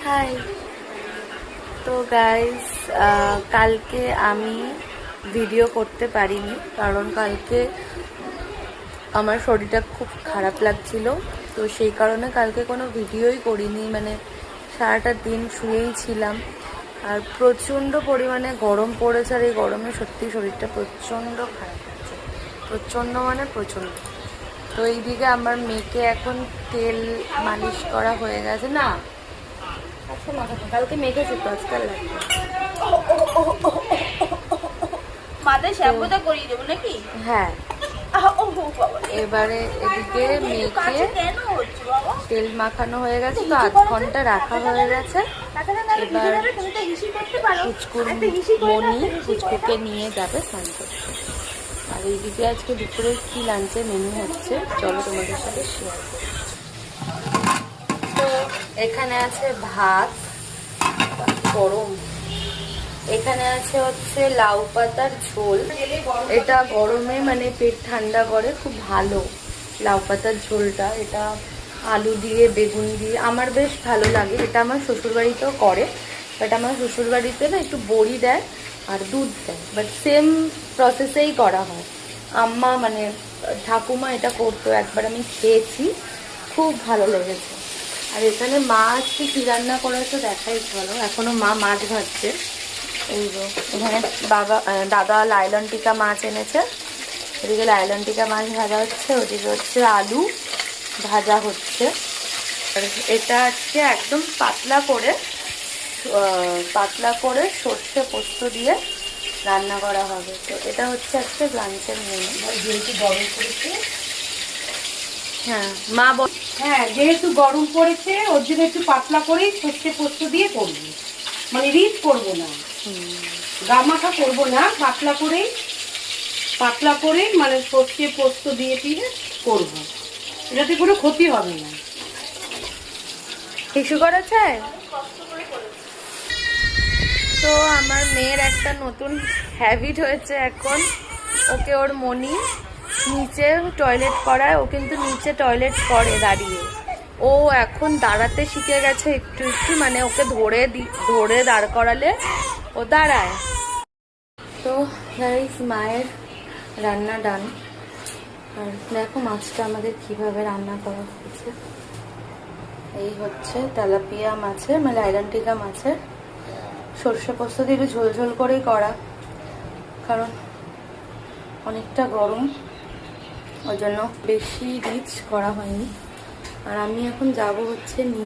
High. তো guys, কালকে আমি ভিডিও করতে পারিনি কারণ কালকে আমার শরীরটা খুব খারাপ লাগছিল। তো সেই কারণে কালকে কোনো ভিডিওই করিনি, মানে সারাটা দিন শুয়েই ছিলাম। আর প্রচণ্ড পরিমাণে গরম পড়েছে, আর এই গরমে সত্যি শরীরটা প্রচণ্ড খারাপ লাগছে, প্রচণ্ড মানে প্রচণ্ড। তো এইদিকে আমার মেয়েকে এখন তেল মালিশ করা হয়ে গেছে। না আজকে মাথাটা কালকে মেখেছে তো আজকাল লাগবে। মাথায় শ্যাম্পুটা করিয়ে দেবো নাকি? হ্যাঁ, এবারে এদিকে মেয়েকে তেল মাখানো হয়ে গেছে, তো আধ ঘন্টা রাখা হয়ে গেছে। এবার পুচকুর মনি পুচকুকে নিয়ে যাবে স্নান করতে। আর এইদিকে আজকে দুপুরে কি লাঞ্চে মেনু হচ্ছে চলো তোমাদের সাথে শেয়ার করি। তো এখানে আছে ভাত, গরম। এখানে আছে হচ্ছে লাউ পাতার ঝোল, এটা গরমে মানে পেট ঠান্ডা করে, খুব ভালো লাউ পাতার ঝোলটা। এটা আলু দিয়ে বেগুন দিয়ে আমার বেশ ভালো লাগে। এটা আমার শ্বশুরবাড়িতেও করে, বাট আমার শ্বশুরবাড়িতে না একটু বড়ি দেয় আর দুধ দেয়, বাট সেম প্রসেসেই করা হয়। আম্মা মানে ঠাকুমা এটা করতো, একবার আমি খেয়েছি, খুব ভালো লেগেছে। আর এখানে মা আজকে কী রান্না করেছে দেখাই চলো। এখনো মা মাছ ভাজছে। এই যে এখানে দাদা লাইলন টিকা মাছ এনেছে, এদিকে লাইলন টিকা মাছ ভাজা হচ্ছে, ওদিকে হচ্ছে আলু ভাজা হচ্ছে। আর এটা হচ্ছে একদম পাতলা করে সর্ষে পোস্ত দিয়ে রান্না করা হবে। তো এটা হচ্ছে আজকে লাঞ্চের মেনু। যেহেতু গরম পড়েছে, হ্যাঁ মা বল, হ্যাঁ যেহেতু গরম পড়েছে ওর জন্য একটু পাতলা করেই সর্ষে পোস্ত দিয়ে করবো, মানে রিচ করবো না, গামাখা করবো না, পাতলা করেই মানে সর্ষে পোস্ত দিয়ে করবো। এটাতে কোনো ক্ষতি হবে না। কিছু করেছে। তো আমার মেয়ের একটা নতুন হ্যাবিট হয়েছে এখন, ওকে ওর মনি নিচে টয়লেট করায়, ও কিন্তু নিচে টয়লেট করে দাঁড়িয়ে। ও এখন দাঁড়াতে শিখে গেছে একটু একটু, মানে ওকে ধরে দাঁড় করালে ও দাঁড়ায়। তো গাইস, মায়ের রান্না ডান। আর দেখো মাছটা আমাদের কিভাবে রান্না করা হয়েছে। এই হচ্ছে তেলাপিয়া মাছের মানে লাইলন টিকা মাছের সর্ষে পোস্ত দিয়ে একটু ঝোল ঝোল করেই করা, কারণ অনেকটা গরম, ওই জন্য বেশি রিচ করা হয়নি। আর আমি এখন যাব হচ্ছে